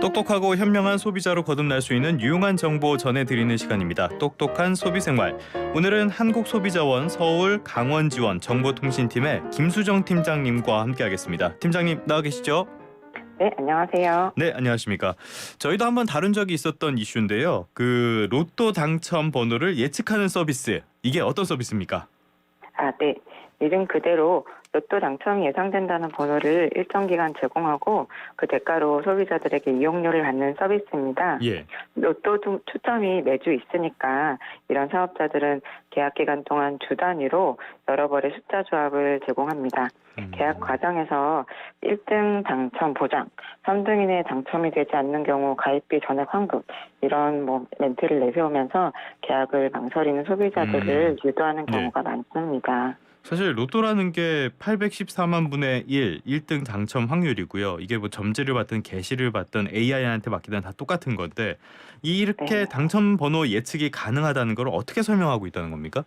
똑똑하고 현명한 소비자로 거듭날 수 있는 유용한 정보 전해드리는 시간입니다. 똑똑한 소비생활. 오늘은 한국소비자원 서울 강원지원 정보통신팀의 김수정 팀장님과 함께하겠습니다. 팀장님 나와 계시죠? 네, 안녕하세요. 네, 안녕하십니까. 저희도 한번 다룬 적이 있었던 이슈인데요. 그 로또 당첨 번호를 예측하는 서비스. 이게 어떤 서비스입니까? 네. 이름 그대로 로또 당첨이 예상된다는 번호를 일정 기간 제공하고 그 대가로 소비자들에게 이용료를 받는 서비스입니다. 예. 로또 추첨이 매주 있으니까 이런 사업자들은 계약 기간 동안 주 단위로 여러 벌의 숫자 조합을 제공합니다. 계약 과정에서 1등 당첨 보장, 3등 이내에 당첨이 되지 않는 경우 가입비 전액 환급 이런 멘트를 내세우면서 계약을 망설이는 소비자들을 유도하는 경우가 많습니다. 사실 로또라는 게 814만 분의 1등 당첨 확률이고요. 이게 뭐 점지를 받든 게시를 받든 AI한테 맡기든 다 똑같은 건데 이렇게 당첨 번호 예측이 가능하다는 걸 어떻게 설명하고 있다는 겁니까?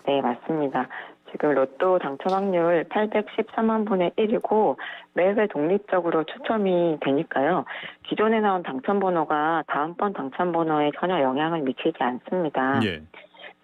네, 맞습니다. 지금 로또 당첨 확률 813만 분의 1이고 매회 독립적으로 추첨이 되니까요. 기존에 나온 당첨 번호가 다음번 당첨 번호에 전혀 영향을 미치지 않습니다. 예.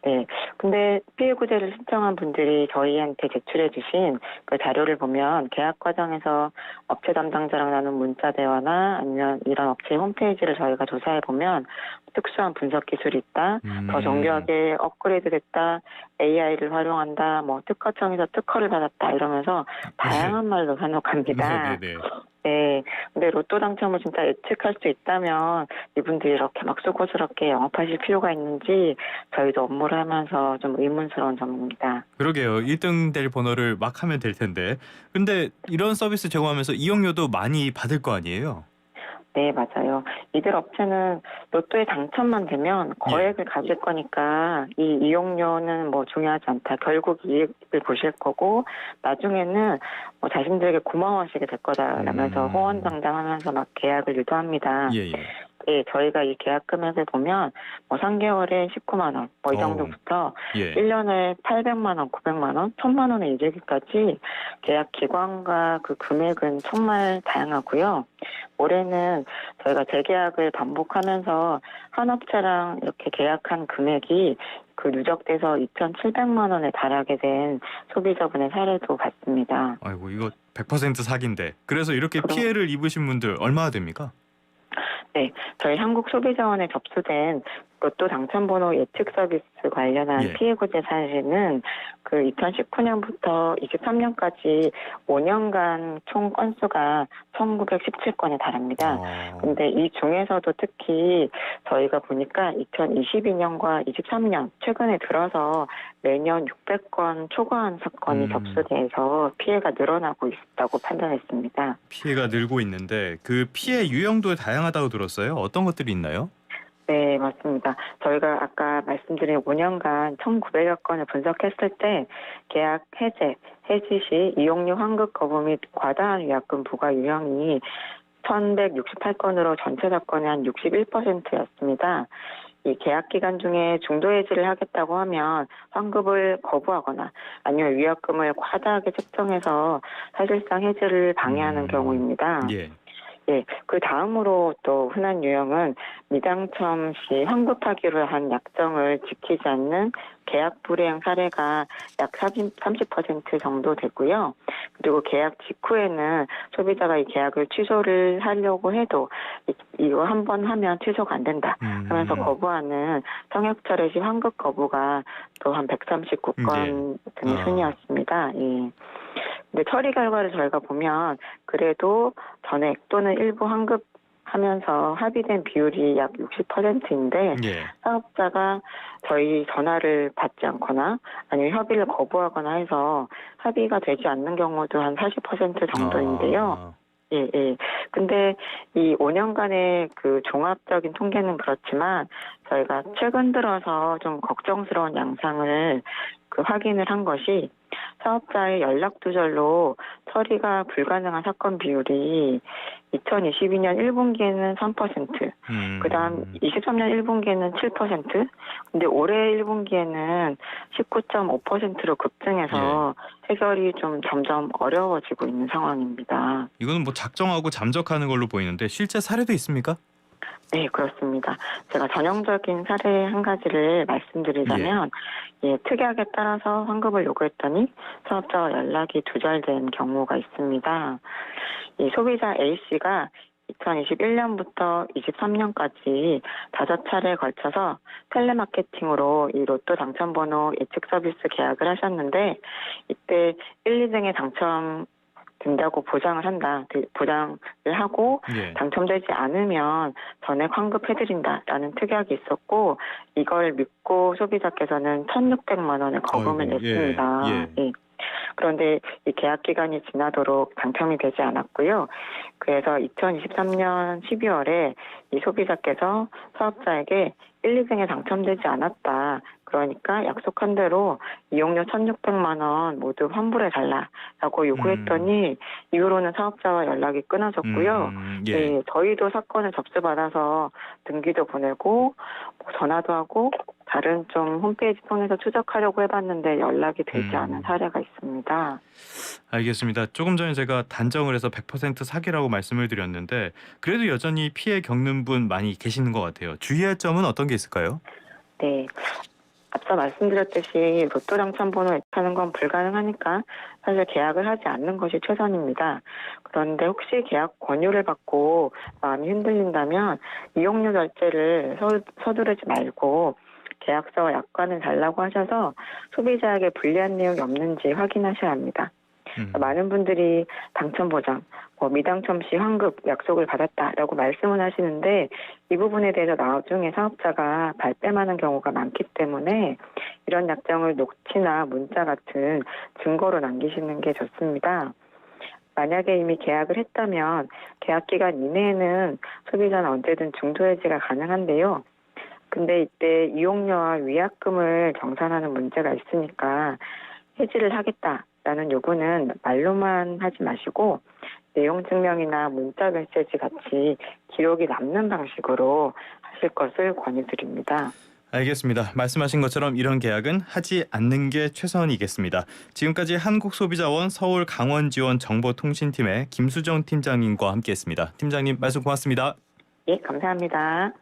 네. 근데 피해 구제를 신청한 분들이 저희한테 제출해 주신 그 자료를 보면 계약 과정에서 업체 담당자랑 나눈 문자 대화나 아니면 이런 업체 홈페이지를 저희가 조사해 보면 특수한 분석 기술이 있다, 더 정교하게 업그레이드 됐다, AI를 활용한다, 특허청에서 특허를 받았다 이러면서 다양한 말로 산옥합니다. 네네네. 네, 근데 로또 당첨을 진짜 예측할 수 있다면 이분들이 이렇게 막 쏘고스럽게 영업하실 필요가 있는지 저희도 업무를 하면서 좀 의문스러운 점입니다. 그러게요. 1등 될 번호를 막 하면 될 텐데. 근데 이런 서비스 제공하면서 이용료도 많이 받을 거 아니에요? 네, 맞아요. 이들 업체는 로또에 당첨만 되면 거액을 가질 거니까 이 이용료는 중요하지 않다. 결국 이익을 보실 거고 나중에는 자신들에게 고마워하시게 될 거다라면서 호언장담하면서 막 계약을 유도합니다. 예. 예, 저희가 이 계약 금액을 보면 3개월에 19만 원, 이 정도부터 예. 1년에 800만 원, 900만 원, 1000만 원에 이르기까지 계약 기간과 그 금액은 정말 다양하고요. 올해는 저희가 재계약을 반복하면서 한 업체랑 이렇게 계약한 금액이 그 누적돼서 2,700만 원에 달하게 된 소비자분의 사례도 봤습니다. 아이고 이거 100% 사기인데. 그래서 이렇게 피해를 입으신 분들 얼마나 됩니까? 네, 저희 한국소비자원에 접수된 로또 당첨번호 예측 서비스 관련한 피해 구제 사례는 그 2019년부터 23년까지 5년간 총 건수가 1,917건에 달합니다. 근데 이 중에서도 특히 저희가 보니까 2022년과 23년 최근에 들어서 매년 600건 초과한 사건이 접수돼서 피해가 늘어나고 있다고 판단했습니다. 피해가 늘고 있는데 그 피해 유형도 다양하다고 들었어요. 어떤 것들이 있나요? 네, 맞습니다. 저희가 아까 말씀드린 5년간 1,900여 건을 분석했을 때 계약 해지 시 이용료 환급 거부 및 과다한 위약금 부과 유형이 1,168건으로 전체 사건의 한 61%였습니다. 이 계약 기간 중에 중도 해지를 하겠다고 하면 환급을 거부하거나 아니면 위약금을 과다하게 책정해서 사실상 해지를 방해하는 경우입니다. 예, 그 다음으로 또 흔한 유형은 미당첨 시 환급하기로 한 약정을 지키지 않는 계약 불이행 사례가 약 30% 정도 되고요. 그리고 계약 직후에는 소비자가 이 계약을 취소를 하려고 해도 이거 한 번 하면 취소가 안 된다 하면서 거부하는 성역철회 시 환급 거부가 또 한 139건 등의 순이었습니다. 예. 근데 처리 결과를 저희가 보면 그래도 전액 또는 일부 환급하면서 합의된 비율이 약 60%인데 사업자가 저희 전화를 받지 않거나 아니면 협의를 거부하거나 해서 합의가 되지 않는 경우도 한 40% 정도인데요. 예. 근데 이 5년간의 그 종합적인 통계는 그렇지만 저희가 최근 들어서 좀 걱정스러운 양상을 확인을 한 것이 사업자의 연락 두절로 처리가 불가능한 사건 비율이 2022년 1분기에는 3%, 그다음 23년 1분기에는 7%, 근데 올해 1분기에는 19.5%로 급증해서 해결이 좀 점점 어려워지고 있는 상황입니다. 이거는 뭐 작정하고 잠적하는 걸로 보이는데 실제 사례도 있습니까? 네, 그렇습니다. 제가 전형적인 사례 한 가지를 말씀드리자면, 특약에 따라서 환급을 요구했더니 사업자와 연락이 두절된 경우가 있습니다. 이 소비자 A씨가 2021년부터 23년까지 5차례에 걸쳐서 텔레마케팅으로 이 로또 당첨번호 예측 서비스 계약을 하셨는데, 이때 1, 2등에 당첨된다고 보장을 하고 당첨되지 않으면 전액 환급해드린다라는 특약이 있었고, 이걸 믿고 소비자께서는 1,600만 원의 거금을 냈습니다. 그런데 이 계약 기간이 지나도록 당첨이 되지 않았고요. 그래서 2023년 12월에 이 소비자께서 사업자에게 1, 2등에 당첨되지 않았다. 그러니까 약속한 대로 이용료 1,600만 원 모두 환불해달라라고 요구했더니 이후로는 사업자와 연락이 끊어졌고요. 저희도 사건을 접수받아서 등기도 보내고 전화도 하고 다른 좀 홈페이지 통해서 추적하려고 해봤는데 연락이 되지 않은 사례가 있습니다. 알겠습니다. 조금 전에 제가 단정을 해서 100% 사기라고 말씀을 드렸는데 그래도 여전히 피해 겪는 분 많이 계시는 것 같아요. 주의할 점은 어떤 게 있을까요? 네. 앞서 말씀드렸듯이 로또 당첨번호 예측하는 건 불가능하니까 사실 계약을 하지 않는 것이 최선입니다. 그런데 혹시 계약 권유를 받고 마음이 흔들린다면 이용료 결제를 서두르지 말고 계약서와 약관을 달라고 하셔서 소비자에게 불리한 내용이 없는지 확인하셔야 합니다. 많은 분들이 당첨 보장, 미당첨 시 환급 약속을 받았다라고 말씀을 하시는데 이 부분에 대해서 나중에 사업자가 발뺌하는 경우가 많기 때문에 이런 약정을 녹취나 문자 같은 증거로 남기시는 게 좋습니다. 만약에 이미 계약을 했다면 계약 기간 이내에는 소비자는 언제든 중도 해지가 가능한데요. 근데 이때 이용료와 위약금을 정산하는 문제가 있으니까 해지를 하겠다라는 요구는 말로만 하지 마시고 내용 증명이나 문자 메시지 같이 기록이 남는 방식으로 하실 것을 권유드립니다. 알겠습니다. 말씀하신 것처럼 이런 계약은 하지 않는 게 최선이겠습니다. 지금까지 한국소비자원 서울 강원지원 정보통신팀의 김수정 팀장님과 함께했습니다. 팀장님 말씀 고맙습니다. 예, 감사합니다.